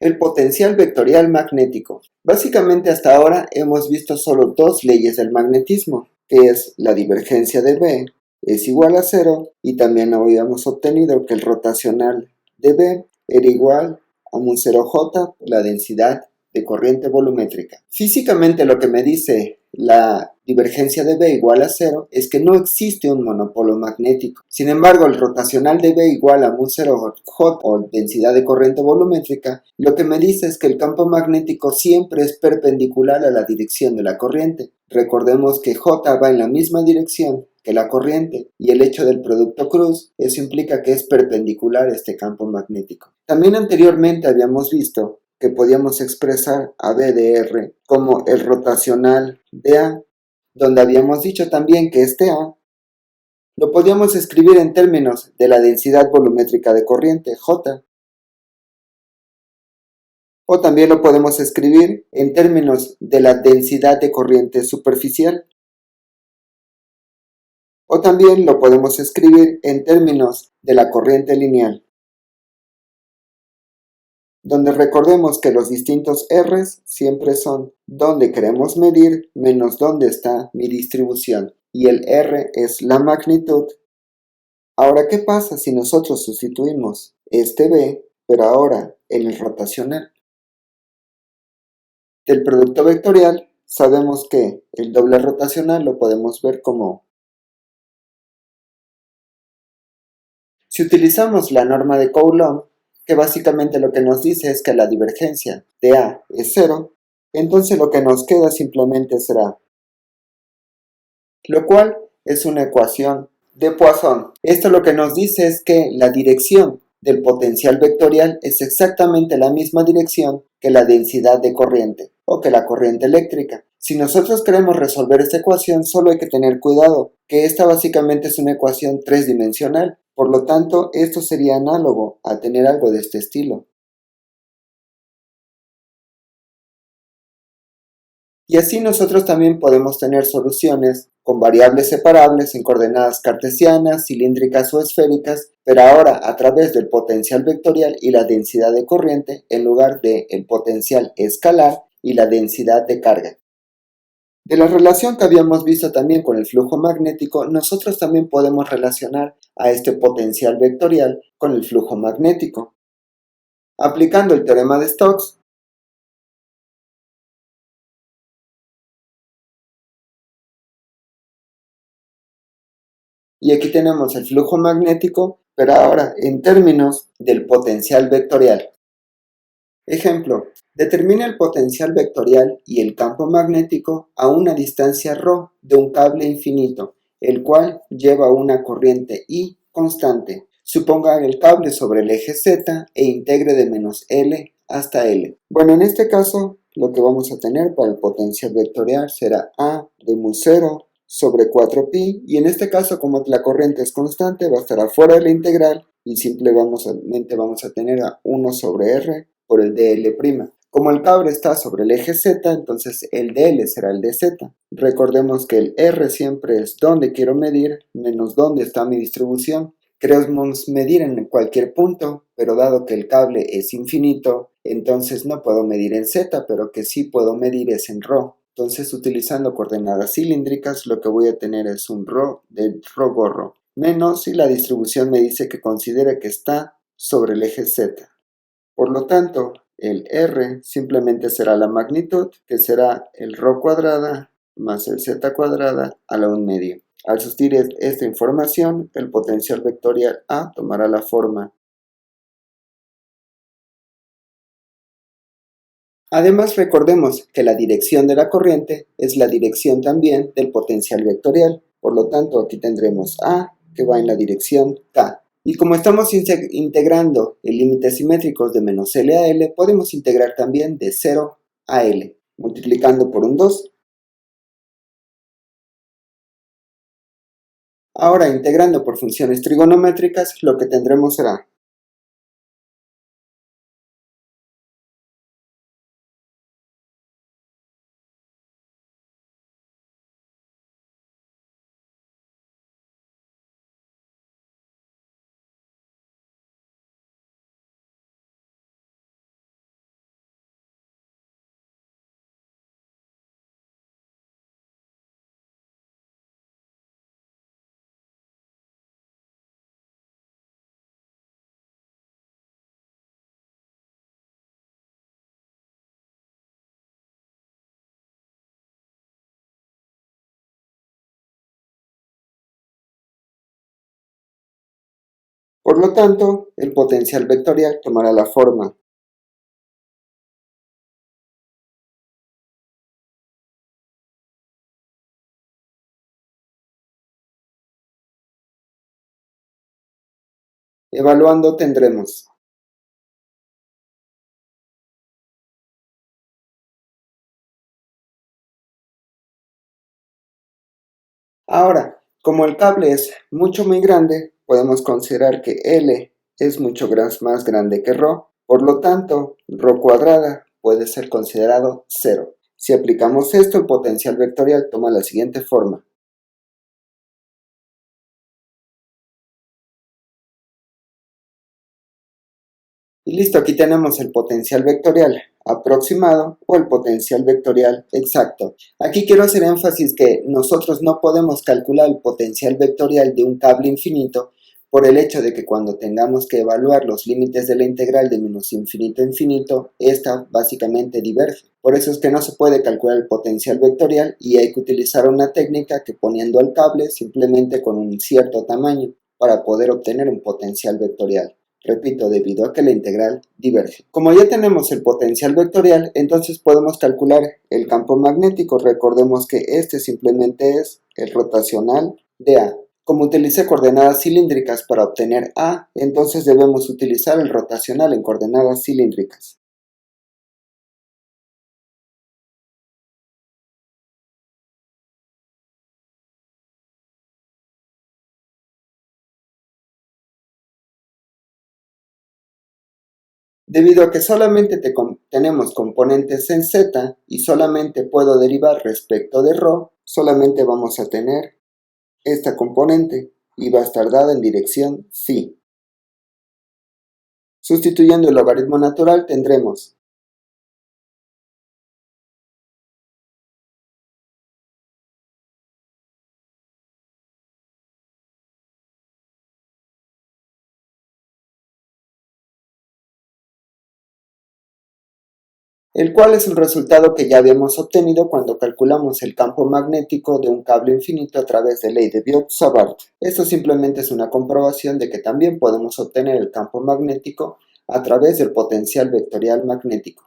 El potencial vectorial magnético. Básicamente hasta ahora hemos visto solo dos leyes del magnetismo, que es la divergencia de B es igual a 0 y también habíamos obtenido que el rotacional de B era igual a un 0J por la densidad de corriente volumétrica. Físicamente lo que me dice la divergencia de B igual a 0 es que no existe un monopolo magnético. Sin embargo, el rotacional de B igual a un 0J o densidad de corriente volumétrica, lo que me dice es que el campo magnético siempre es perpendicular a la dirección de la corriente. Recordemos que J va en la misma dirección que la corriente y el hecho del producto cruz, eso implica que es perpendicular a este campo magnético. También anteriormente habíamos visto que podíamos expresar a B de R como el rotacional de A, donde habíamos dicho también que este A lo podíamos escribir en términos de la densidad volumétrica de corriente, J, o también lo podemos escribir en términos de la densidad de corriente superficial, o también lo podemos escribir en términos de la corriente lineal, donde recordemos que los distintos R's siempre son donde queremos medir menos dónde está mi distribución, y el R es la magnitud. Ahora, ¿qué pasa si nosotros sustituimos este B, pero ahora en el rotacional? Del producto vectorial sabemos que el doble rotacional lo podemos ver como, si utilizamos la norma de Coulomb, que básicamente lo que nos dice es que la divergencia de A es 0, entonces lo que nos queda simplemente será, lo cual es una ecuación de Poisson. Esto lo que nos dice es que la dirección del potencial vectorial es exactamente la misma dirección que la densidad de corriente o que la corriente eléctrica. Si nosotros queremos resolver esta ecuación, solo hay que tener cuidado, que esta básicamente es una ecuación tridimensional. Por lo tanto, esto sería análogo a tener algo de este estilo. Y así nosotros también podemos tener soluciones con variables separables en coordenadas cartesianas, cilíndricas o esféricas, pero ahora a través del potencial vectorial y la densidad de corriente en lugar del potencial escalar y la densidad de carga. De la relación que habíamos visto también con el flujo magnético, nosotros también podemos relacionar a este potencial vectorial con el flujo magnético. Aplicando el teorema de Stokes, y aquí tenemos el flujo magnético, pero ahora en términos del potencial vectorial. Ejemplo, determina el potencial vectorial y el campo magnético a una distancia ρ de un cable infinito, el cual lleva una corriente I constante. Suponga el cable sobre el eje Z e integre de menos L hasta L. Bueno, en este caso, lo que vamos a tener para el potencial vectorial será A de mu 0 sobre 4pi, y en este caso, como la corriente es constante, va a estar afuera de la integral y simplemente vamos a tener a 1 sobre R por el dl'. Como el cable está sobre el eje Z, entonces el dl será el dz. Recordemos que el R siempre es donde quiero medir menos dónde está mi distribución. Queremos medir en cualquier punto, pero dado que el cable es infinito, entonces no puedo medir en Z, pero que sí puedo medir es en ρ. Entonces, utilizando coordenadas cilíndricas, lo que voy a tener es un ρ de ρ gorro, menos si la distribución me dice que considere que está sobre el eje Z. Por lo tanto, el R simplemente será la magnitud, que será el ρ cuadrada más el Z cuadrada a la 1/2. Al sustituir esta información, el potencial vectorial A tomará la forma. Además, recordemos que la dirección de la corriente es la dirección también del potencial vectorial. Por lo tanto, aquí tendremos A, que va en la dirección K. Y como estamos integrando el límites simétricos de menos L a L, podemos integrar también de 0 a L, multiplicando por un 2. Ahora, integrando por funciones trigonométricas, lo que tendremos será Por lo tanto, el potencial vectorial tomará la forma evaluando tendremos. Ahora, como el cable es muy grande, podemos considerar que L es mucho más grande que ρ, por lo tanto, ρ cuadrada puede ser considerado 0. Si aplicamos esto, el potencial vectorial toma la siguiente forma. Y listo, aquí tenemos el potencial vectorial aproximado o el potencial vectorial exacto. Aquí quiero hacer énfasis que nosotros no podemos calcular el potencial vectorial de un cable infinito por el hecho de que cuando tengamos que evaluar los límites de la integral de menos infinito a infinito, esta básicamente diverge. Por eso es que no se puede calcular el potencial vectorial y hay que utilizar una técnica que poniendo el cable simplemente con un cierto tamaño para poder obtener un potencial vectorial. Repito, debido a que la integral diverge. Como ya tenemos el potencial vectorial, entonces podemos calcular el campo magnético. Recordemos que este simplemente es el rotacional de A. Como utilicé coordenadas cilíndricas para obtener A, entonces debemos utilizar el rotacional en coordenadas cilíndricas. Debido a que solamente tenemos componentes en z y solamente puedo derivar respecto de ρ, solamente vamos a tener esta componente y va a estar dada en dirección phi. Sustituyendo el logaritmo natural tendremos el cual es el resultado que ya habíamos obtenido cuando calculamos el campo magnético de un cable infinito a través de ley de Biot-Savart. Esto simplemente es una comprobación de que también podemos obtener el campo magnético a través del potencial vectorial magnético.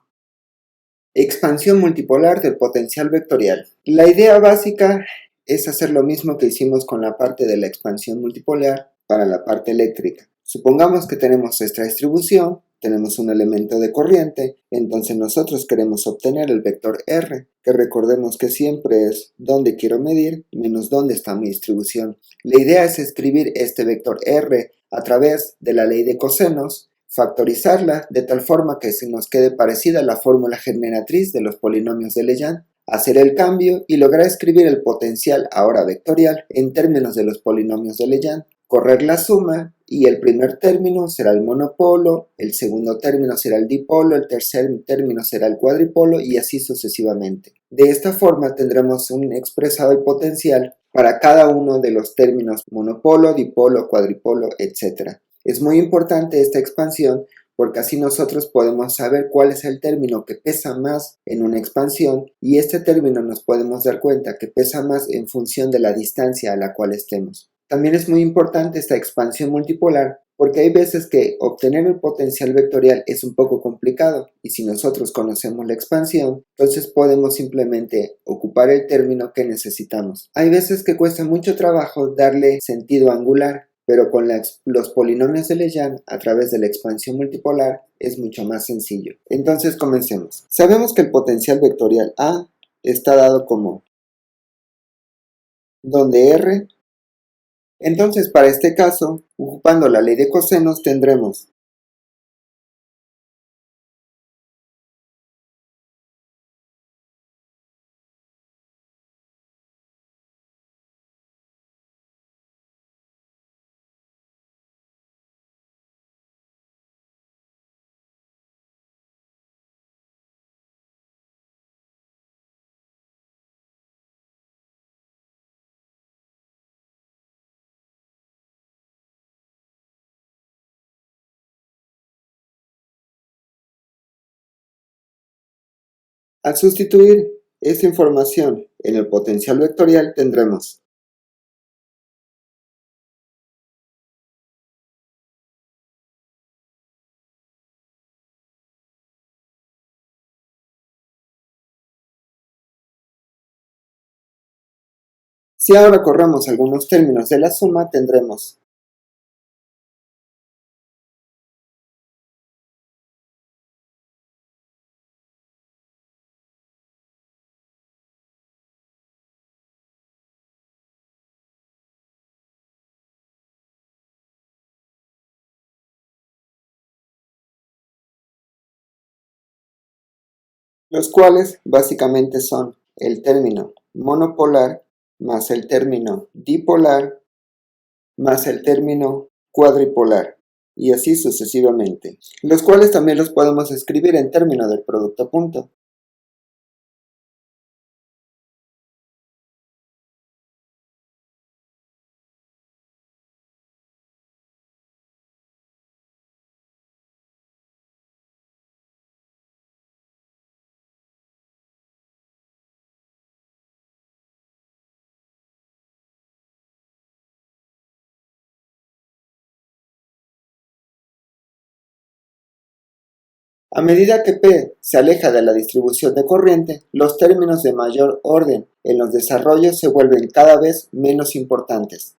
Expansión multipolar del potencial vectorial. La idea básica es hacer lo mismo que hicimos con la parte de la expansión multipolar para la parte eléctrica. Supongamos que tenemos esta distribución, tenemos un elemento de corriente, entonces nosotros queremos obtener el vector R, que recordemos que siempre es donde quiero medir menos dónde está mi distribución. La idea es escribir este vector R a través de la ley de cosenos, factorizarla de tal forma que se nos quede parecida a la fórmula generatriz de los polinomios de Legendre, hacer el cambio y lograr escribir el potencial ahora vectorial en términos de los polinomios de Legendre, correr la suma y el primer término será el monopolo, el segundo término será el dipolo, el tercer término será el cuadripolo y así sucesivamente. De esta forma tendremos un expresado el potencial para cada uno de los términos monopolo, dipolo, cuadripolo, etc. Es muy importante esta expansión porque así nosotros podemos saber cuál es el término que pesa más en una expansión y este término nos podemos dar cuenta que pesa más en función de la distancia a la cual estemos. También es muy importante esta expansión multipolar porque hay veces que obtener el potencial vectorial es un poco complicado y si nosotros conocemos la expansión, entonces podemos simplemente ocupar el término que necesitamos. Hay veces que cuesta mucho trabajo darle sentido angular, pero con los polinomios de Legendre a través de la expansión multipolar es mucho más sencillo. Entonces comencemos. Sabemos que el potencial vectorial A está dado como donde R. Entonces para este caso, ocupando la ley de cosenos tendremos al sustituir esta información en el potencial vectorial tendremos Si ahora corremos algunos términos de la suma, tendremos los cuales básicamente son el término monopolar más el término dipolar más el término cuadripolar, y así sucesivamente, los cuales también los podemos escribir en términos del producto punto. A medida que P se aleja de la distribución de corriente, los términos de mayor orden en los desarrollos se vuelven cada vez menos importantes.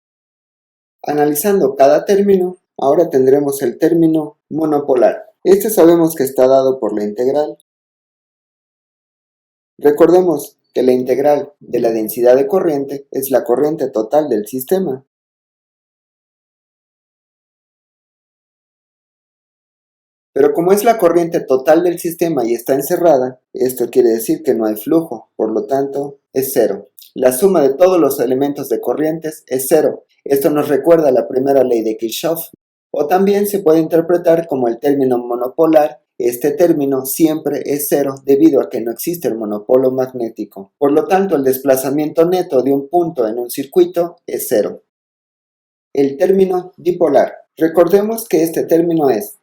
Analizando cada término, ahora tendremos el término monopolar. Este sabemos que está dado por la integral. Recordemos que la integral de la densidad de corriente es la corriente total del sistema. Pero como es la corriente total del sistema y está encerrada, esto quiere decir que no hay flujo, por lo tanto es cero. La suma de todos los elementos de corrientes es cero. Esto nos recuerda la primera ley de Kirchhoff. O también se puede interpretar como el término monopolar. Este término siempre es cero debido a que no existe el monopolo magnético. Por lo tanto, el desplazamiento neto de un punto en un circuito es cero. El término dipolar. Recordemos que este término es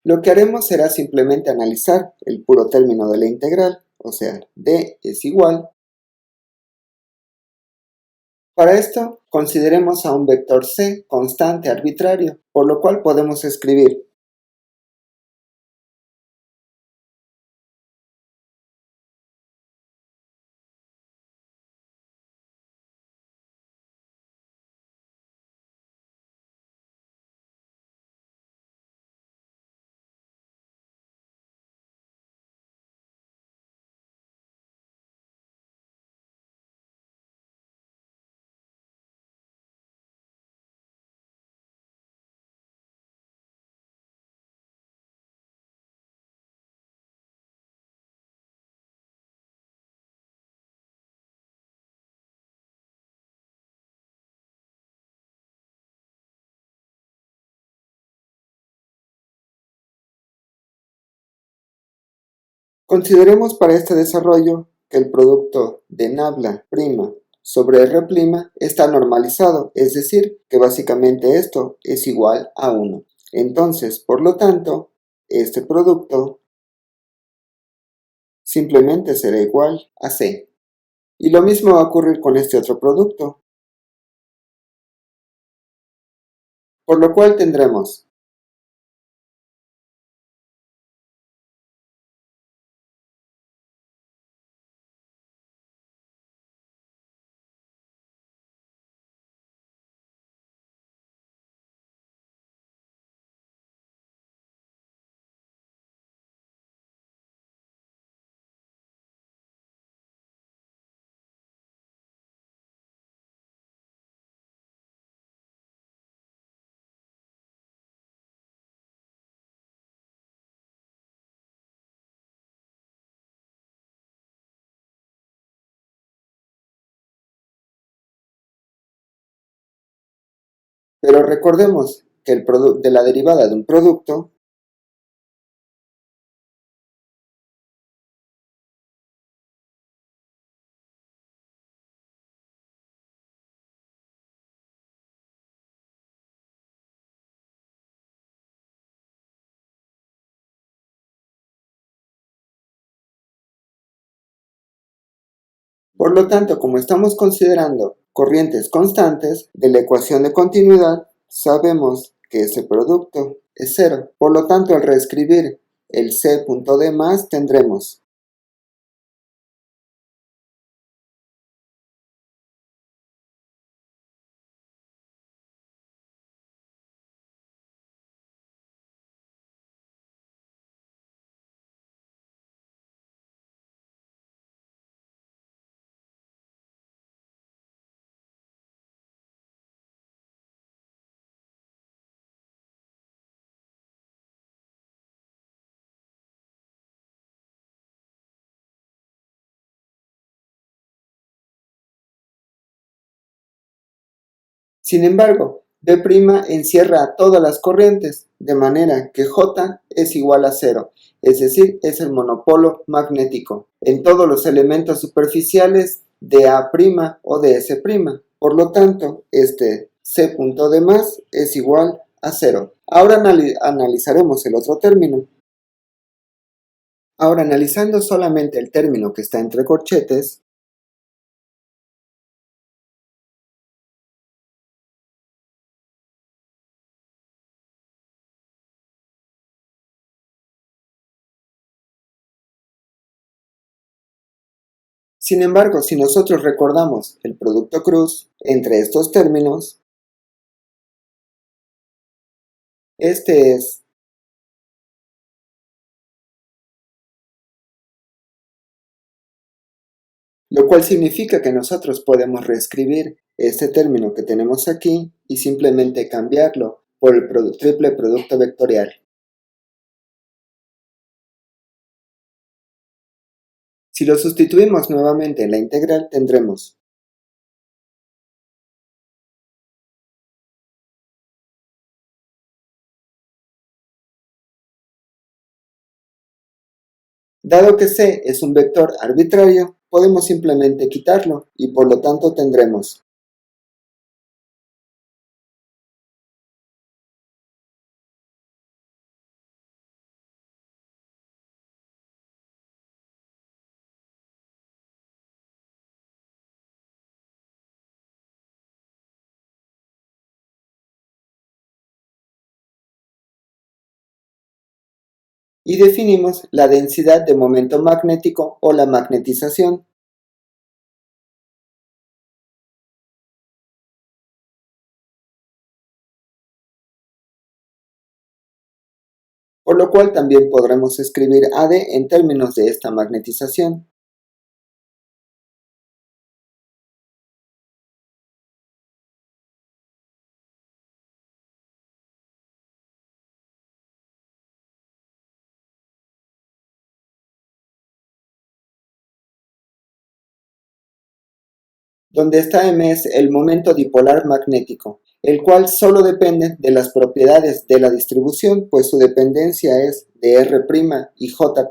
lo que haremos será simplemente analizar el puro término de la integral, o sea, d es igual. Para esto, consideremos a un vector c constante arbitrario, por lo cual podemos escribir consideremos para este desarrollo que el producto de nabla' sobre R' está normalizado, es decir, que básicamente esto es igual a 1. Entonces, por lo tanto, este producto simplemente será igual a C. Y lo mismo va a ocurrir con este otro producto, por lo cual tendremos Pero recordemos que el de la derivada de un producto Por lo tanto, como estamos considerando corrientes constantes de la ecuación de continuidad, sabemos que ese producto es cero. Por lo tanto, al reescribir el C.D más, tendremos Sin embargo, B' encierra a todas las corrientes, de manera que J es igual a cero, es decir, es el monopolo magnético en todos los elementos superficiales de A' o de S'. Por lo tanto, este C.D más es igual a cero. Ahora analizaremos el otro término. Ahora, analizando solamente el término que está entre corchetes, sin embargo, si nosotros recordamos el producto cruz entre estos términos, este es lo cual significa que nosotros podemos reescribir este término que tenemos aquí y simplemente cambiarlo por el triple producto vectorial. Si lo sustituimos nuevamente en la integral, tendremos dado que C es un vector arbitrario, podemos simplemente quitarlo y por lo tanto tendremos y definimos la densidad de momento magnético o la magnetización. Por lo cual también podremos escribir AD en términos de esta magnetización. Donde está M es el momento dipolar magnético, el cual solo depende de las propiedades de la distribución, pues su dependencia es de R' y J'.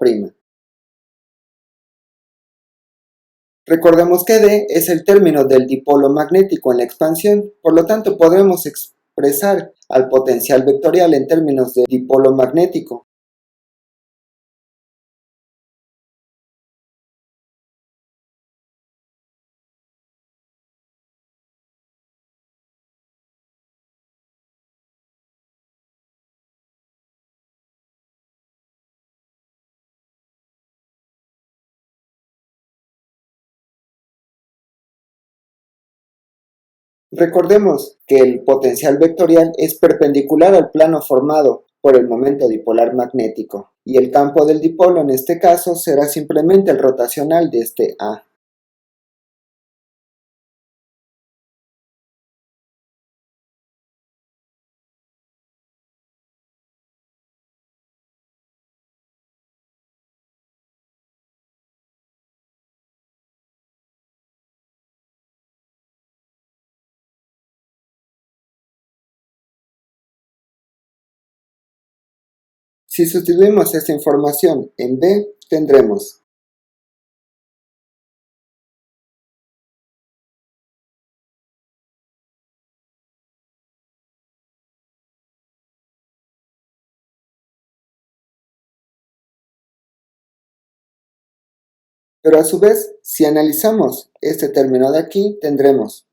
Recordemos que D es el término del dipolo magnético en la expansión, por lo tanto podremos expresar al potencial vectorial en términos de dipolo magnético. Recordemos que el potencial vectorial es perpendicular al plano formado por el momento dipolar magnético, y el campo del dipolo en este caso será simplemente el rotacional de este A. Si sustituimos esta información en B, tendremos Pero a su vez, si analizamos este término de aquí, tendremos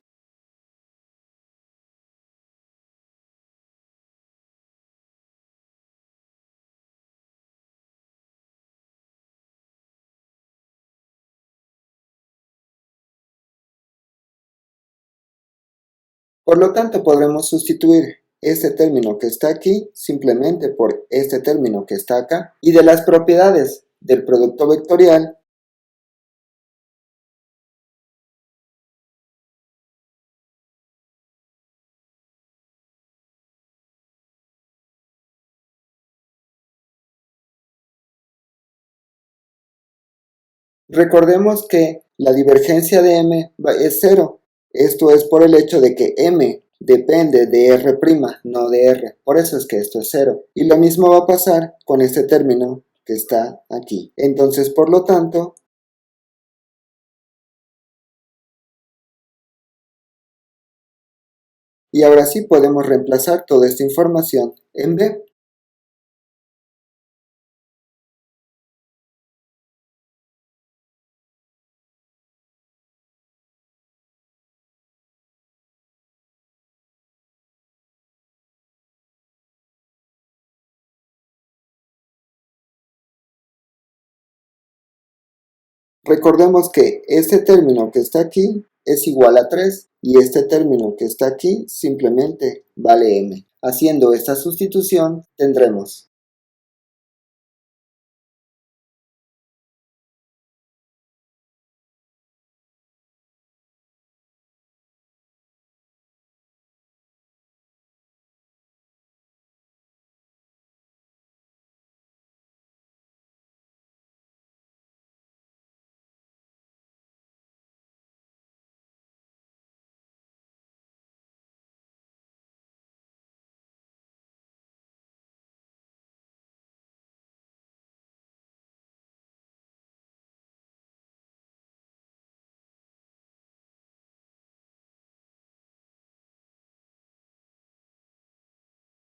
por lo tanto, podremos sustituir este término que está aquí simplemente por este término que está acá. Y de las propiedades del producto vectorial, recordemos que la divergencia de m es 0. Esto es por el hecho de que m depende de r', no de r. Por eso es que esto es 0. Y lo mismo va a pasar con este término que está aquí. Entonces, por lo tanto, y ahora sí podemos reemplazar toda esta información en b. Recordemos que este término que está aquí es igual a 3 y este término que está aquí simplemente vale m. Haciendo esta sustitución tendremos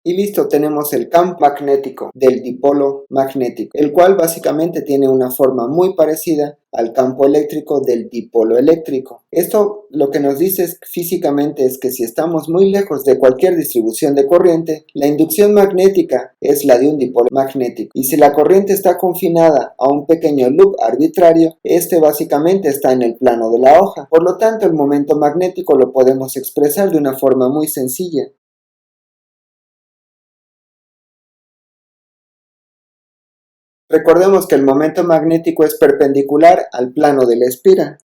y listo, tenemos el campo magnético del dipolo magnético, el cual básicamente tiene una forma muy parecida al campo eléctrico del dipolo eléctrico. Esto lo que nos dice físicamente es que si estamos muy lejos de cualquier distribución de corriente, la inducción magnética es la de un dipolo magnético. Y si la corriente está confinada a un pequeño loop arbitrario, este básicamente está en el plano de la hoja. Por lo tanto, el momento magnético lo podemos expresar de una forma muy sencilla. Recordemos que el momento magnético es perpendicular al plano de la espira,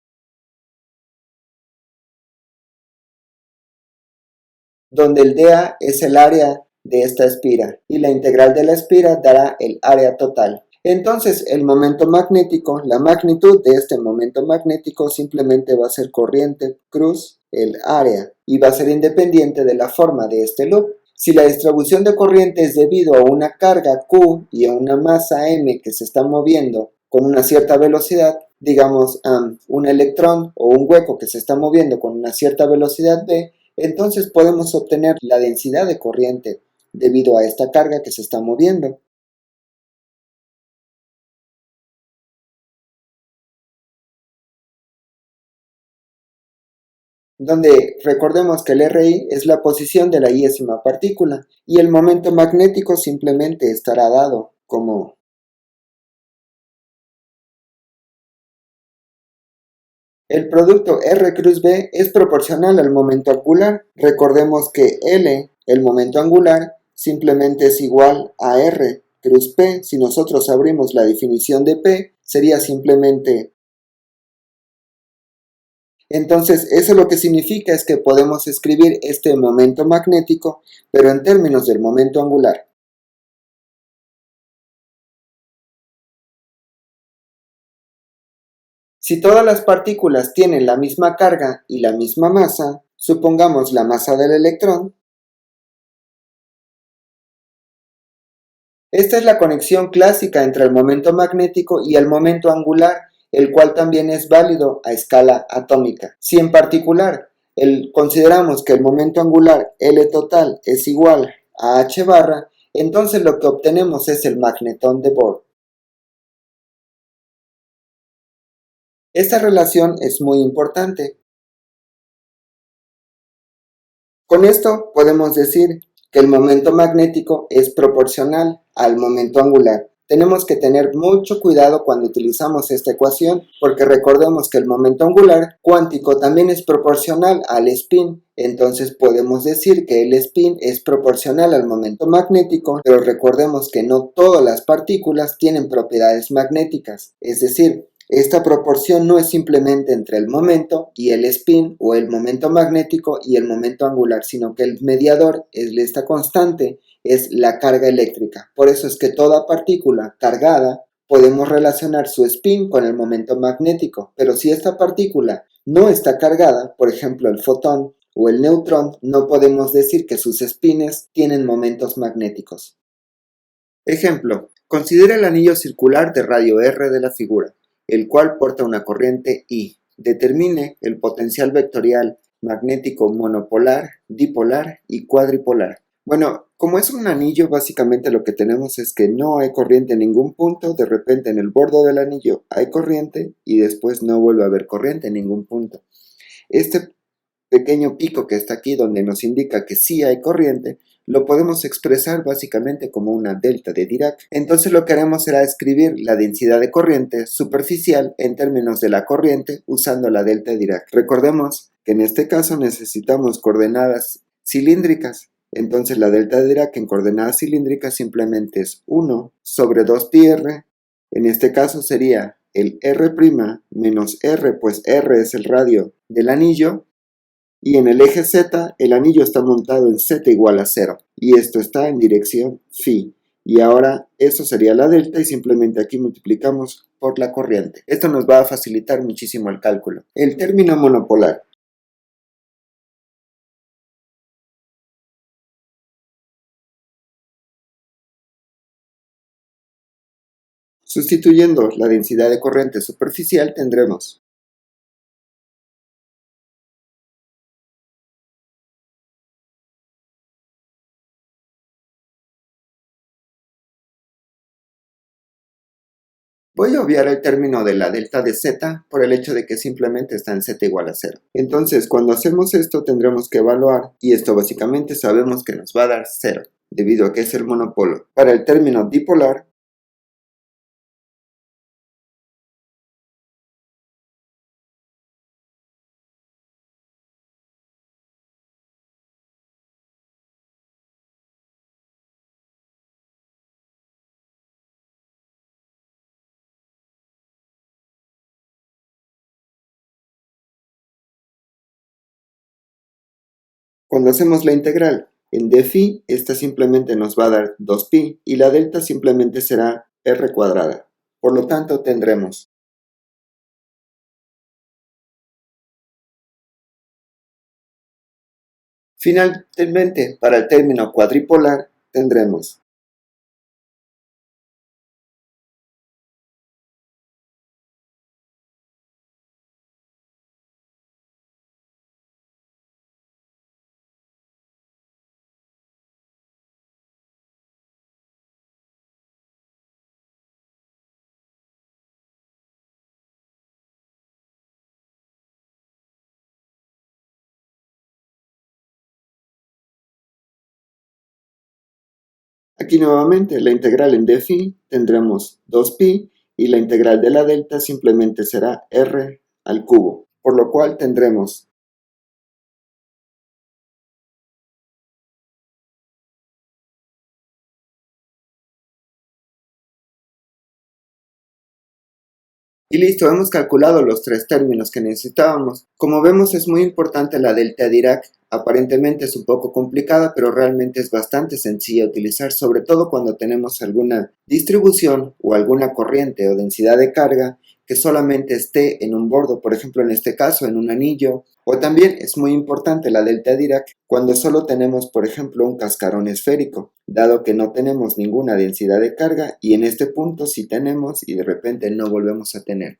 donde el dA es el área de esta espira y la integral de la espira dará el área total. Entonces el momento magnético, la magnitud de este momento magnético simplemente va a ser corriente cruz el área y va a ser independiente de la forma de este loop. Si la distribución de corriente es debido a una carga Q y a una masa M que se está moviendo con una cierta velocidad, digamos un electrón o un hueco que se está moviendo con una cierta velocidad v, entonces podemos obtener la densidad de corriente debido a esta carga que se está moviendo. Donde recordemos que el RI es la posición de la iésima partícula y el momento magnético simplemente estará dado como el producto R cruz B es proporcional al momento angular. Recordemos que L, el momento angular, simplemente es igual a R cruz P. Si nosotros abrimos la definición de P, sería simplemente. Entonces, eso lo que significa es que podemos escribir este momento magnético, pero en términos del momento angular. Si todas las partículas tienen la misma carga y la misma masa, supongamos la masa del electrón, esta es la conexión clásica entre el momento magnético y el momento angular, el cual también es válido a escala atómica. Si en particular consideramos que el momento angular L total es igual a H barra, entonces lo que obtenemos es el magnetón de Bohr. Esta relación es muy importante. Con esto podemos decir que el momento magnético es proporcional al momento angular. Tenemos que tener mucho cuidado cuando utilizamos esta ecuación porque recordemos que el momento angular cuántico también es proporcional al spin. Entonces podemos decir que el spin es proporcional al momento magnético, pero recordemos que no todas las partículas tienen propiedades magnéticas. Es decir, esta proporción no es simplemente entre el momento y el spin o el momento magnético y el momento angular, sino que el mediador es esta constante, es la carga eléctrica. Por eso es que toda partícula cargada podemos relacionar su spin con el momento magnético, pero si esta partícula no está cargada, por ejemplo el fotón o el neutrón, no podemos decir que sus spines tienen momentos magnéticos. Ejemplo, considera el anillo circular de radio R de la figura, el cual porta una corriente I. Determine el potencial vectorial magnético monopolar, dipolar y cuadripolar. Bueno, como es un anillo, básicamente lo que tenemos es que no hay corriente en ningún punto, de repente en el borde del anillo hay corriente y después no vuelve a haber corriente en ningún punto. Este pequeño pico que está aquí donde nos indica que sí hay corriente, lo podemos expresar básicamente como una delta de Dirac. Entonces lo que haremos será escribir la densidad de corriente superficial en términos de la corriente usando la delta de Dirac. Recordemos que en este caso necesitamos coordenadas cilíndricas. Entonces la delta de Dirac en coordenadas cilíndricas simplemente es 1 sobre 2πr. En este caso sería el r' menos r, pues r es el radio del anillo. Y en el eje Z, el anillo está montado en Z igual a 0. Y esto está en dirección phi. Y ahora eso sería la delta y simplemente aquí multiplicamos por la corriente. Esto nos va a facilitar muchísimo el cálculo. El término monopolar. Sustituyendo la densidad de corriente superficial tendremos Voy a obviar el término de la delta de Z por el hecho de que simplemente está en Z igual a 0. Entonces, cuando hacemos esto tendremos que evaluar, y esto básicamente sabemos que nos va a dar 0, debido a que es el monopolo. Para el término dipolar, cuando hacemos la integral en d phi, esta simplemente nos va a dar 2pi y la delta simplemente será r cuadrada. Por lo tanto tendremos finalmente para el término cuadripolar tendremos aquí nuevamente la integral en d phi tendremos 2pi y la integral de la delta simplemente será r al cubo, por lo cual tendremos y listo, hemos calculado los tres términos que necesitábamos. Como vemos es muy importante la delta Dirac. Aparentemente es un poco complicada, pero realmente es bastante sencilla de utilizar, sobre todo cuando tenemos alguna distribución o alguna corriente o densidad de carga que solamente esté en un borde, por ejemplo en este caso en un anillo. O también es muy importante la delta Dirac cuando solo tenemos, por ejemplo, un cascarón esférico, dado que no tenemos ninguna densidad de carga y en este punto sí tenemos y de repente no volvemos a tener.